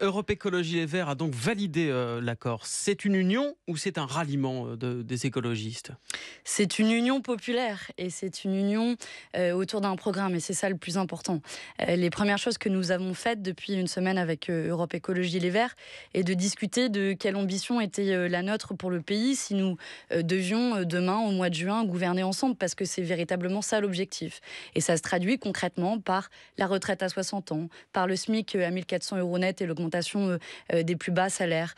Europe Écologie Les Verts a donc validé l'accord. C'est une union ou c'est un ralliement des écologistes? C'est une union populaire et c'est une union autour d'un programme, et c'est ça le plus important. Les premières choses que nous avons faites depuis une semaine avec Europe Écologie Les Verts est de discuter de quelle ambition était la nôtre pour le pays si nous devions demain, au mois de juin, gouverner ensemble, parce que c'est véritablement ça l'objectif. Et ça se traduit concrètement par la retraite à 60 ans, par le SMIC à 1 400 € net et l'augmentation des plus bas salaires,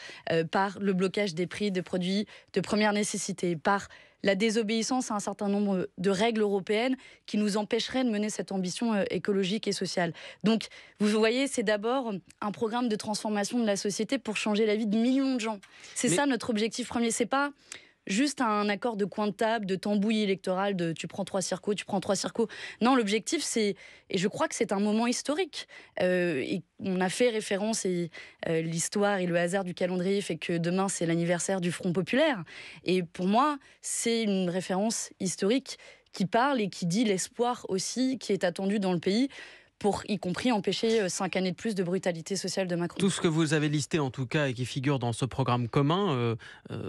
par le blocage des prix de produits de première nécessité, par la désobéissance à un certain nombre de règles européennes qui nous empêcheraient de mener cette ambition écologique et sociale. Donc, vous voyez, c'est d'abord un programme de transformation de la société pour changer la vie de millions de gens. C'est ça notre objectif premier. C'est pas juste un accord de coin de table, de tambouille électorale, de tu prends 3 circos, tu prends 3 circos. Non, l'objectif, c'est, et je crois que c'est un moment historique. Et on a fait référence, et l'histoire et le hasard du calendrier fait que demain, c'est l'anniversaire du Front populaire. Et pour moi, c'est une référence historique qui parle et qui dit l'espoir aussi qui est attendu dans le pays, pour y compris empêcher 5 années de plus de brutalité sociale de Macron. Tout ce que vous avez listé en tout cas et qui figure dans ce programme commun,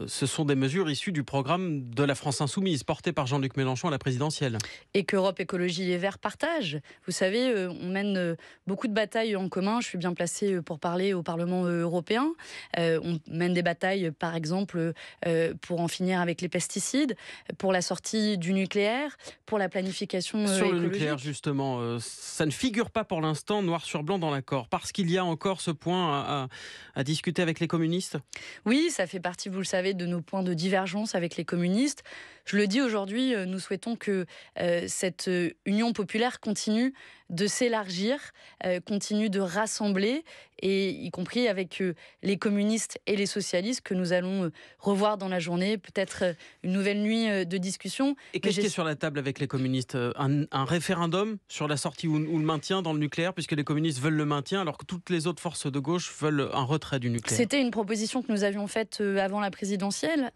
ce sont des mesures issues du programme de la France Insoumise, porté par Jean-Luc Mélenchon à la présidentielle. Et qu'Europe Écologie Les Verts partage. Vous savez, on mène beaucoup de batailles en commun. Je suis bien placée pour parler au Parlement européen. On mène des batailles, par exemple, pour en finir avec les pesticides, pour la sortie du nucléaire, pour la planification Sur écologique. le nucléaire, justement, ça ne figure pas pour l'instant noir sur blanc dans l'accord, parce qu'il y a encore ce point à discuter avec les communistes. Oui, ça fait partie, vous le savez, de nos points de divergence avec les communistes. Je le dis aujourd'hui, nous souhaitons que cette union populaire continue de s'élargir, continue de rassembler, et y compris avec les communistes et les socialistes que nous allons revoir dans la journée, peut-être une nouvelle nuit de discussion. Et qu'est-ce qui est sur la table avec les communistes? Un référendum sur la sortie ou le maintien dans le nucléaire, puisque les communistes veulent le maintien, alors que toutes les autres forces de gauche veulent un retrait du nucléaire. C'était une proposition que nous avions faite avant la présidentielle,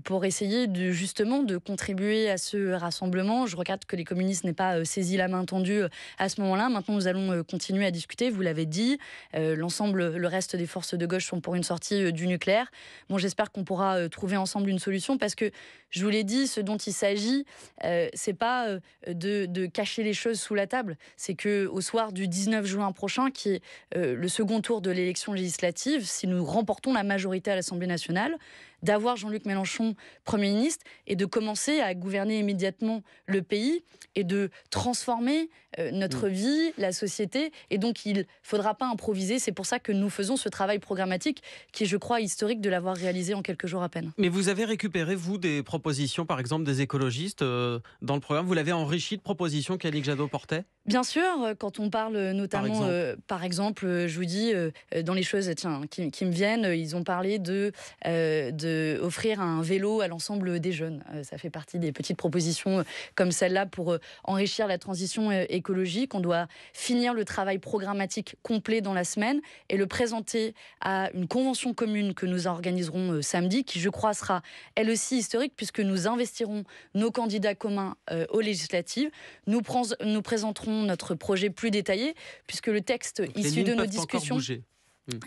pour essayer justement de contribuer à ce rassemblement. Je regrette que les communistes n'aient pas saisi la main tendue à ce moment-là. Maintenant, nous allons continuer à discuter, vous l'avez dit. Le reste des forces de gauche sont pour une sortie du nucléaire. Bon, j'espère qu'on pourra trouver ensemble une solution, parce que, je vous l'ai dit, ce dont il s'agit, c'est pas de cacher les choses sous la table. C'est qu'au soir du 19 juin prochain, qui est le second tour de l'élection législative, si nous remportons la majorité à l'Assemblée nationale, d'avoir Jean-Luc Mélenchon Premier ministre et de commencer à gouverner immédiatement le pays et de transformer notre vie, la société. Et donc, il ne faudra pas improviser. C'est pour ça que nous faisons ce travail programmatique qui est, je crois, historique de l'avoir réalisé en quelques jours à peine. Mais vous avez récupéré, vous, des propositions, par exemple, des écologistes dans le programme. Vous l'avez enrichi de propositions qu'Yannick Jadot portait? Bien sûr, quand on parle notamment, par exemple, je vous dis, dans les choses qui me viennent, ils ont parlé de offrir un vélo à l'ensemble des jeunes. Ça fait partie des petites propositions comme celle-là pour enrichir la transition écologique. On doit finir le travail programmatique complet dans la semaine et le présenter à une convention commune que nous organiserons samedi, qui, je crois, sera elle aussi historique, puisque nous investirons nos candidats communs aux législatives. Nous présenterons notre projet plus détaillé, puisque le texte issu de nos discussions...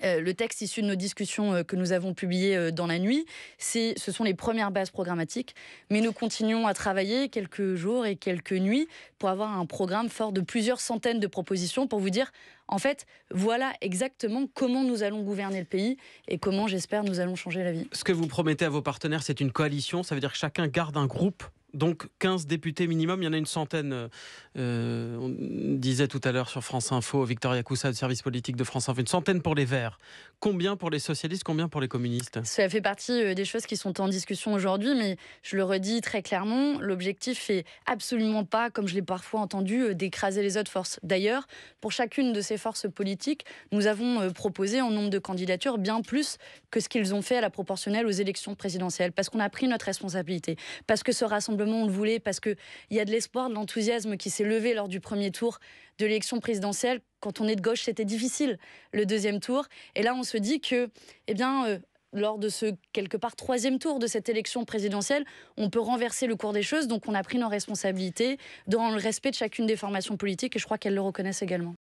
Le texte issu de nos discussions que nous avons publié dans la nuit, ce sont les premières bases programmatiques, mais nous continuons à travailler quelques jours et quelques nuits pour avoir un programme fort de plusieurs centaines de propositions, pour vous dire, en fait, voilà exactement comment nous allons gouverner le pays et comment, j'espère, nous allons changer la vie. Ce que vous promettez à vos partenaires, c'est une coalition, ça veut dire que chacun garde un groupe. Donc 15 députés minimum, il y en a une centaine, on disait tout à l'heure sur France Info, Victoria Coussa du service politique de France Info, une centaine pour les Verts. Combien pour les socialistes, combien pour les communistes? Ça fait partie des choses qui sont en discussion aujourd'hui, mais je le redis très clairement, l'objectif est absolument pas, comme je l'ai parfois entendu, d'écraser les autres forces. D'ailleurs, pour chacune de ces forces politiques, nous avons proposé en nombre de candidatures bien plus que ce qu'ils ont fait à la proportionnelle aux élections présidentielles, parce qu'on a pris notre responsabilité, parce que ce rassemblement on le voulait, parce qu'il y a de l'espoir, de l'enthousiasme qui s'est levé lors du premier tour de l'élection présidentielle. Quand on est de gauche, c'était difficile, le deuxième tour. Et là, on se dit que, lors de ce, quelque part, troisième tour de cette élection présidentielle, on peut renverser le cours des choses. Donc, on a pris nos responsabilités dans le respect de chacune des formations politiques, et je crois qu'elles le reconnaissent également.